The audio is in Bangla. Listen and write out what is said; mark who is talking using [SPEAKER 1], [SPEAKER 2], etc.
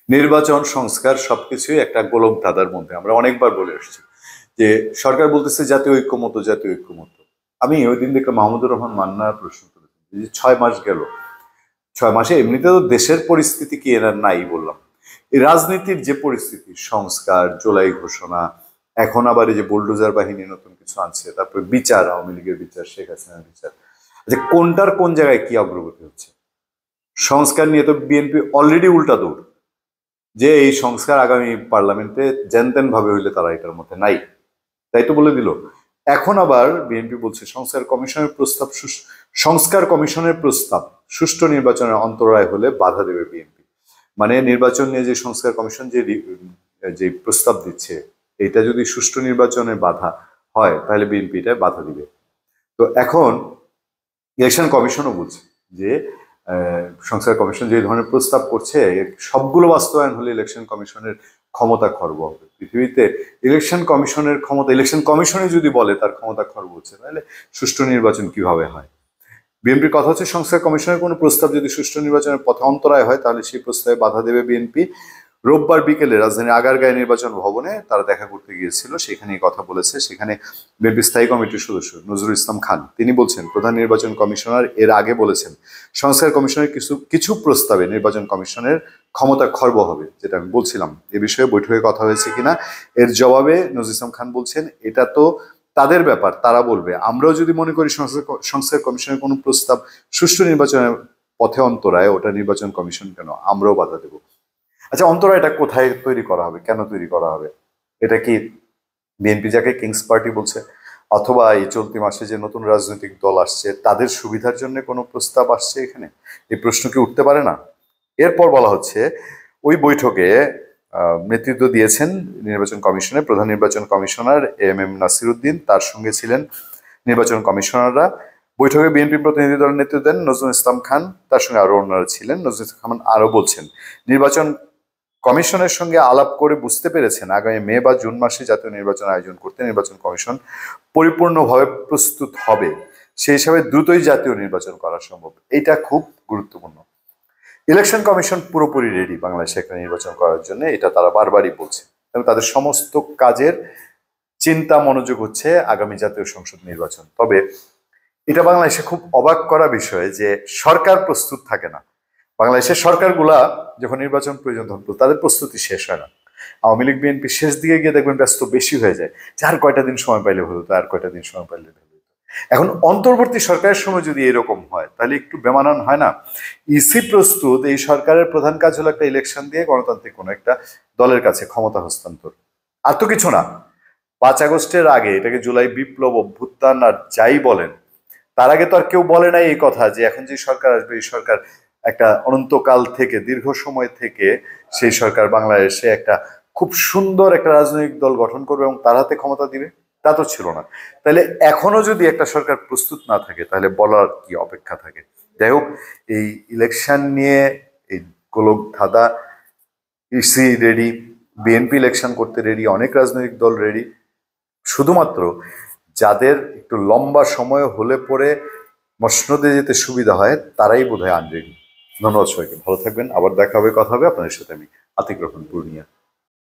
[SPEAKER 1] নির্বাচন সংস্কার সবকিছুই একটা গোলক ধাঁধার মধ্যে। আমরা অনেকবার বলে আসছি যে সরকার বলতেছে জাতীয় ঐক্যমত্য, জাতীয় ঐক্যমত্য। আমি ওই দিন দেখলাম মাহমুদুর রহমান মান্না প্রশ্ন করেছেন যে 6 মাস গেল, 6 মাসে এমনিতে তো দেশের পরিস্থিতি কি এনার নাই বললাম। এই রাজনীতির যে পরিস্থিতি, সংস্কার, জুলাই ঘোষণা, এখন আবার এই যে বুলডোজার বাহিনী নতুন কিছু আনছে, তারপরে বিচার, আওয়ামী লীগের বিচার, শেখ হাসিনার বিচার, যে কোনটার কোন জায়গায় কি অগ্রগতি হচ্ছে। সংস্কার নিয়ে তো বিএনপি অলরেডি উল্টা দৌড়, যে এই সংস্কার আগামী পার্লামেন্টে যেন ভাবে হইলে তারা এটার মধ্যে নাই, তাই তো বলে দিল। এখন আবার বিএনপি বলছে সংস্কার কমিশনের প্রস্তাব সুষ্ঠু নির্বাচনের অন্তরায় হলে বাধা দেবে বিএনপি। মানে নির্বাচন নিয়ে যে সংস্কার কমিশন যে প্রস্তাব দিচ্ছে, এটা যদি সুষ্ঠু নির্বাচনে বাধা হয় তাহলে বিএনপি এটা বাধা দিবে। তো এখন ইলেকশন কমিশনও বলছে যে সংস্কার কমিশন যে ধরনের প্রস্তাব করছে সবগুলো বাস্তবায়ন হলে ইলেকশন কমিশনের ক্ষমতা খর্ব হবে। পৃথিবীতে ইলেকশন কমিশনের ক্ষমতা, ইলেকশন কমিশনে যদি বলে তার ক্ষমতা খর্ব হচ্ছে, তাহলে সুষ্ঠু নির্বাচন কিভাবে হয়? বিএনপির কথা হচ্ছে সংস্কার কমিশনের কোনো প্রস্তাব যদি সুষ্ঠু নির্বাচনের পথে অন্তরায় হয় তাহলে সেই প্রস্তাবে বাধা দেবে বিএনপি। রোববার বিকেলে রাজধানীর আগারগাঁও নির্বাচন ভবনে তারা দেখা করতে গিয়েছিল, সেখানে কথা বলেছে। সেখানে বিএনপি স্থায়ী কমিটির সদস্য নজরুল ইসলাম খান তিনি বলছেন, প্রধান নির্বাচন কমিশনার এর আগে বলেছেন সংস্কার কমিশনের কিছু প্রস্তাবে নির্বাচন কমিশনের ক্ষমতা খর্ব হবে, যেটা আমি বলছিলাম। এ বিষয়ে বৈঠকে কথা হয়েছে কিনা এর জবাবে নজরুল ইসলাম খান বলছেন, এটা তো তাদের ব্যাপার, তারা বলবে। আমরাও যদি মনে করি সংস্কার কমিশনের কোনো প্রস্তাব সুষ্ঠু নির্বাচনের পথে অন্তরায়, ওটা নির্বাচন কমিশন কেন, আমরাও বাধা দেব। আচ্ছা, অন্তরায়টা কোথায় তৈরি করা হবে, কেন তৈরি করা হবে? এটা কি বিএনপি যাকে কিংস পার্টি বলছে, অথবা এই চলতি মাসে যে নতুন রাজনৈতিক দল আসছে তাদের সুবিধার জন্য কোনো প্রস্তাব আসছে এখানে? এই প্রশ্ন কি উঠতে পারে না? এরপর বলা হচ্ছে ওই বৈঠকে নেতৃত্ব দিয়েছেন নির্বাচন কমিশনের প্রধান নির্বাচন কমিশনার এম নাসির উদ্দিন, তার সঙ্গে ছিলেন নির্বাচন কমিশনাররা। বৈঠকে বিএনপি প্রতিনিধি দলের নেতৃত্ব দেন নজরুল ইসলাম খান, তার সঙ্গে আরো অন্যরা ছিলেন। নজরুল ইসলাম খান আরো বলছেন, নির্বাচন কমিশনের সঙ্গে আলাপ করে বুঝতে পেরেছেন আগামী মে বা জুন মাসে জাতীয় নির্বাচন আয়োজন করতে নির্বাচন কমিশন পরিপূর্ণভাবে প্রস্তুত হবে, সেই হিসাবে দ্রুতই জাতীয় নির্বাচন করা সম্ভব। এটা খুব গুরুত্বপূর্ণ। ইলেকশন কমিশন পুরোপুরি রেডি বাংলাদেশে একটা নির্বাচন করার জন্য, এটা তারা বারবারই বলছে, এবং তাদের সমস্ত কাজের চিন্তা মনোযোগ হচ্ছে আগামী জাতীয় সংসদ নির্বাচন। তবে এটা বাংলাদেশে খুব অবাক করা বিষয় যে সরকার প্রস্তুত থাকে না। বাংলাদেশের সরকারগুলা যখন নির্বাচন প্রয়োজন তখন তাদের প্রস্তুতি শেষ হয় না। আওয়ামী লীগ বিএনপি শেষ দিকে গিয়ে দেখবেন ব্যস্ত বেশি হয়ে যায়, যে আর কয়টা দিন সময় পাইলে হলো, আর কয়টা দিন সময় পাইলে হলো। এখন অন্তর্বর্তী সরকারের সময় যদি এরকম হয় তাহলে একটু বেমানান হয় না? ইসি প্রস্তুত, এই সরকারের প্রধান কাজ হলো একটা ইলেকশন দিয়ে গণতান্ত্রিক কোনো একটা দলের কাছে ক্ষমতা হস্তান্তর, আর তো কিছু না। 5 আগস্টের আগে, এটাকে জুলাই বিপ্লব, অভ্যুত্থান আর যাই বলেন, তার আগে তো আর কেউ বলে নাই এই কথা যে এখন যে সরকার আসবে এই সরকার একটা অনন্তকাল থেকে, দীর্ঘ সময় থেকে সেই সরকার বাংলাদেশে একটা খুব সুন্দর একটা রাজনৈতিক দল গঠন করবে এবং তার হাতে ক্ষমতা দিবে, তা তো ছিল না। তাহলে এখনো যদি একটা সরকার প্রস্তুত না থাকে তাহলে বলার কি অপেক্ষা থাকে? যাই হোক, এই ইলেকশন নিয়ে এই গোলক ধাঁধা, ইসি রেডি, বিএনপি ইলেকশন করতে রেডি, অনেক রাজনৈতিক দল রেডি। শুধুমাত্র যাদের একটু লম্বা সময় হলে পরে মসনদে যেতে সুবিধা হয় তারাই বোধহয় আনরেডি। ধন্যবাদ সবাইকে, ভালো থাকবেন। আবার দেখা হবে, কথা হবে আপনাদের সাথে। আমি আতিক রহমান, পূর্ণিয়া।